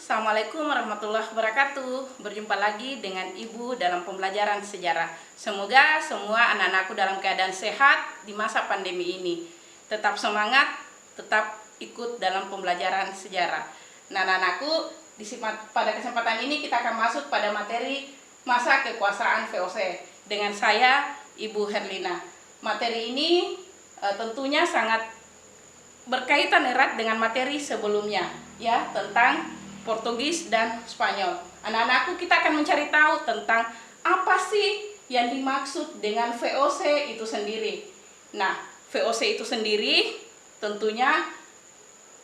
Assalamualaikum warahmatullahi wabarakatuh. Berjumpa lagi dengan Ibu dalam pembelajaran sejarah. Semoga semua anak-anakku dalam keadaan sehat di masa pandemi ini. Tetap semangat, tetap ikut dalam pembelajaran sejarah. Nah, anak-anakku, pada kesempatan ini kita akan masuk pada materi masa kekuasaan VOC dengan saya, Ibu Herlina. Materi ini tentunya sangat berkaitan erat dengan materi sebelumnya, ya, tentang Portugis dan Spanyol. Anak-anakku, kita akan mencari tahu tentang apa sih yang dimaksud dengan VOC itu sendiri. Nah, VOC itu sendiri tentunya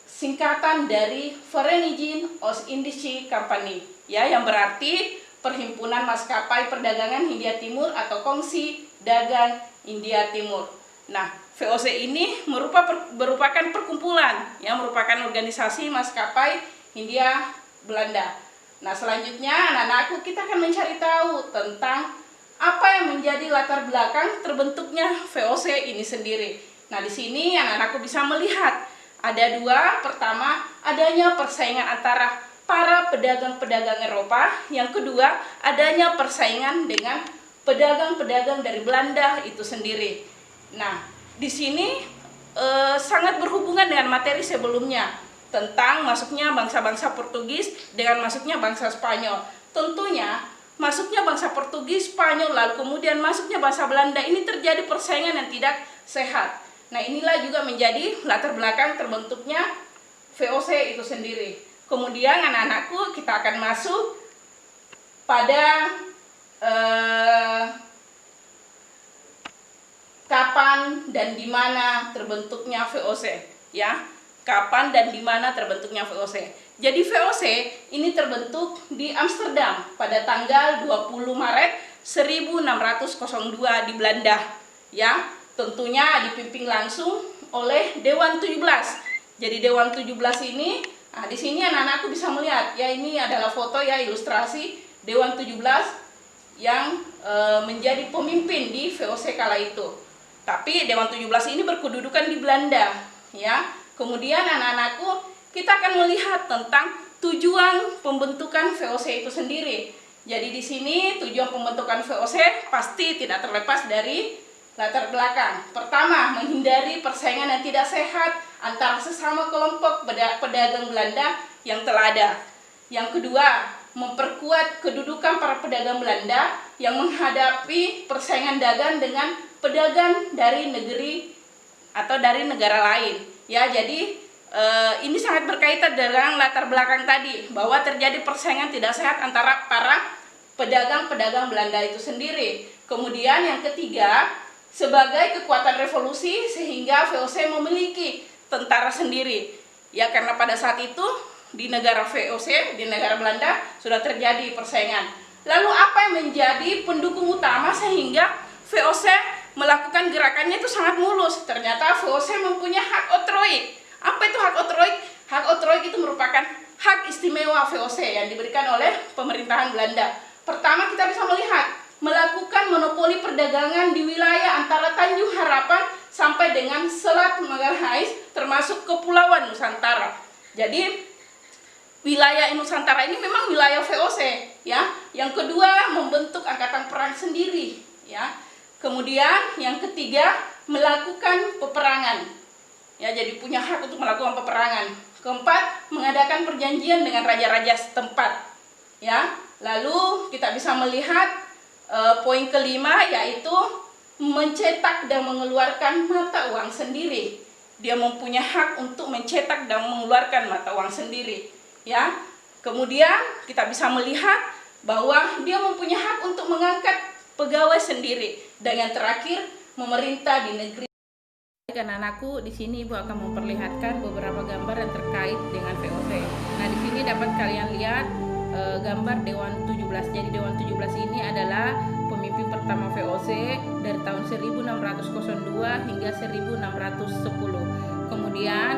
singkatan dari Vereniging Oost-Indische Compagnie, ya, yang berarti Perhimpunan Maskapai Perdagangan Hindia Timur atau Kongsi Dagang Hindia Timur. Nah, VOC ini merupakan perkumpulan, ya, merupakan organisasi maskapai Hindia Belanda. Nah, selanjutnya anak-anakku, kita akan mencari tahu tentang apa yang menjadi latar belakang terbentuknya VOC ini sendiri. Nah, di sini anak-anakku bisa melihat ada dua. Pertama, adanya persaingan antara para pedagang-pedagang Eropa. Yang kedua, adanya persaingan dengan pedagang-pedagang dari Belanda itu sendiri. Nah, di sini sangat berhubungan dengan materi sebelumnya tentang masuknya bangsa-bangsa Portugis dengan masuknya bangsa Spanyol. Tentunya masuknya bangsa Portugis, Spanyol, lalu kemudian masuknya bangsa Belanda, ini terjadi persaingan yang tidak sehat. Nah, inilah juga menjadi latar belakang terbentuknya VOC itu sendiri. Kemudian anak-anakku, kita akan masuk pada kapan dan di mana terbentuknya VOC, ya. Kapan dan di mana terbentuknya VOC. Jadi VOC ini terbentuk di Amsterdam pada tanggal 20 Maret 1602 di Belanda, ya. Tentunya dipimpin langsung oleh Dewan 17. Jadi Dewan 17 ini, di sini anak-anakku bisa melihat, ya, ini adalah foto, ya, ilustrasi Dewan 17 yang menjadi pemimpin di VOC kala itu. Tapi Dewan 17 ini berkedudukan di Belanda, ya. Kemudian anak-anakku, kita akan melihat tentang tujuan pembentukan VOC itu sendiri. Jadi di sini tujuan pembentukan VOC pasti tidak terlepas dari latar belakang. Pertama, menghindari persaingan yang tidak sehat antara sesama kelompok pedagang Belanda yang telah ada. Yang kedua, memperkuat kedudukan para pedagang Belanda yang menghadapi persaingan dagang dengan pedagang dari negeri atau dari negara lain. Ya, jadi ini sangat berkaitan dengan latar belakang tadi, bahwa terjadi persaingan tidak sehat antara para pedagang-pedagang Belanda itu sendiri. Kemudian yang ketiga, sebagai kekuatan revolusi sehingga VOC memiliki tentara sendiri. Ya, karena pada saat itu di negara VOC, di negara Belanda sudah terjadi persaingan. Lalu apa yang menjadi pendukung utama sehingga VOC melakukan gerakannya itu sangat mulus? Ternyata VOC mempunyai hak oktroy. Apa itu hak oktroy? Hak oktroy itu merupakan hak istimewa VOC yang diberikan oleh pemerintahan Belanda. Pertama, kita bisa melihat melakukan monopoli perdagangan di wilayah antara Tanjung Harapan sampai dengan Selat Magalhães, termasuk Kepulauan Nusantara. Jadi wilayah Nusantara ini memang wilayah VOC, ya. Yang kedua, membentuk angkatan perang sendiri, ya. Kemudian yang ketiga, melakukan peperangan, ya, jadi punya hak untuk melakukan peperangan. Keempat, mengadakan perjanjian dengan raja-raja setempat, ya. Lalu kita bisa melihat poin kelima, yaitu mencetak dan mengeluarkan mata uang sendiri. Dia mempunyai hak untuk mencetak dan mengeluarkan mata uang sendiri, ya. Kemudian kita bisa melihat bahwa dia mempunyai hak untuk mengangkat pegawai sendiri. Dan yang terakhir, memerintah di negeri. Anak-anakku, di sini Ibu akan memperlihatkan beberapa gambar yang terkait dengan VOC. Nah, di sini dapat kalian lihat gambar Dewan 17. Jadi Dewan 17 ini adalah pemimpin pertama VOC dari tahun 1602 hingga 1610. Kemudian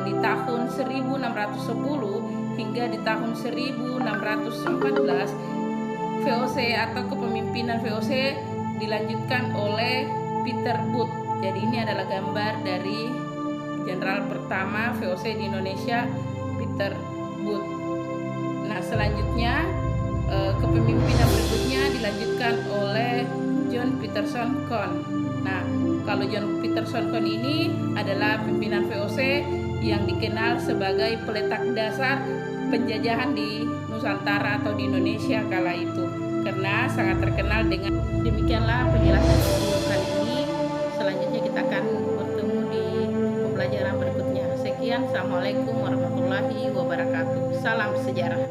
di tahun 1610 hingga di tahun 1614 VOC atau kepemimpinan VOC dilanjutkan oleh Peter Booth. Jadi ini adalah gambar dari jenderal pertama VOC di Indonesia, Peter Booth. Nah, selanjutnya kepemimpinan berikutnya dilanjutkan oleh John Peterson Kohn. Nah, kalau John Peterson Kohn ini adalah pimpinan VOC yang dikenal sebagai peletak dasar penjajahan di Nusantara atau di Indonesia kala itu, karena sangat terkenal dengan. Demikianlah penjelasan video kali ini. Selanjutnya kita akan bertemu di pembelajaran berikutnya. Sekian, assalamualaikum warahmatullahi wabarakatuh. Salam sejarah.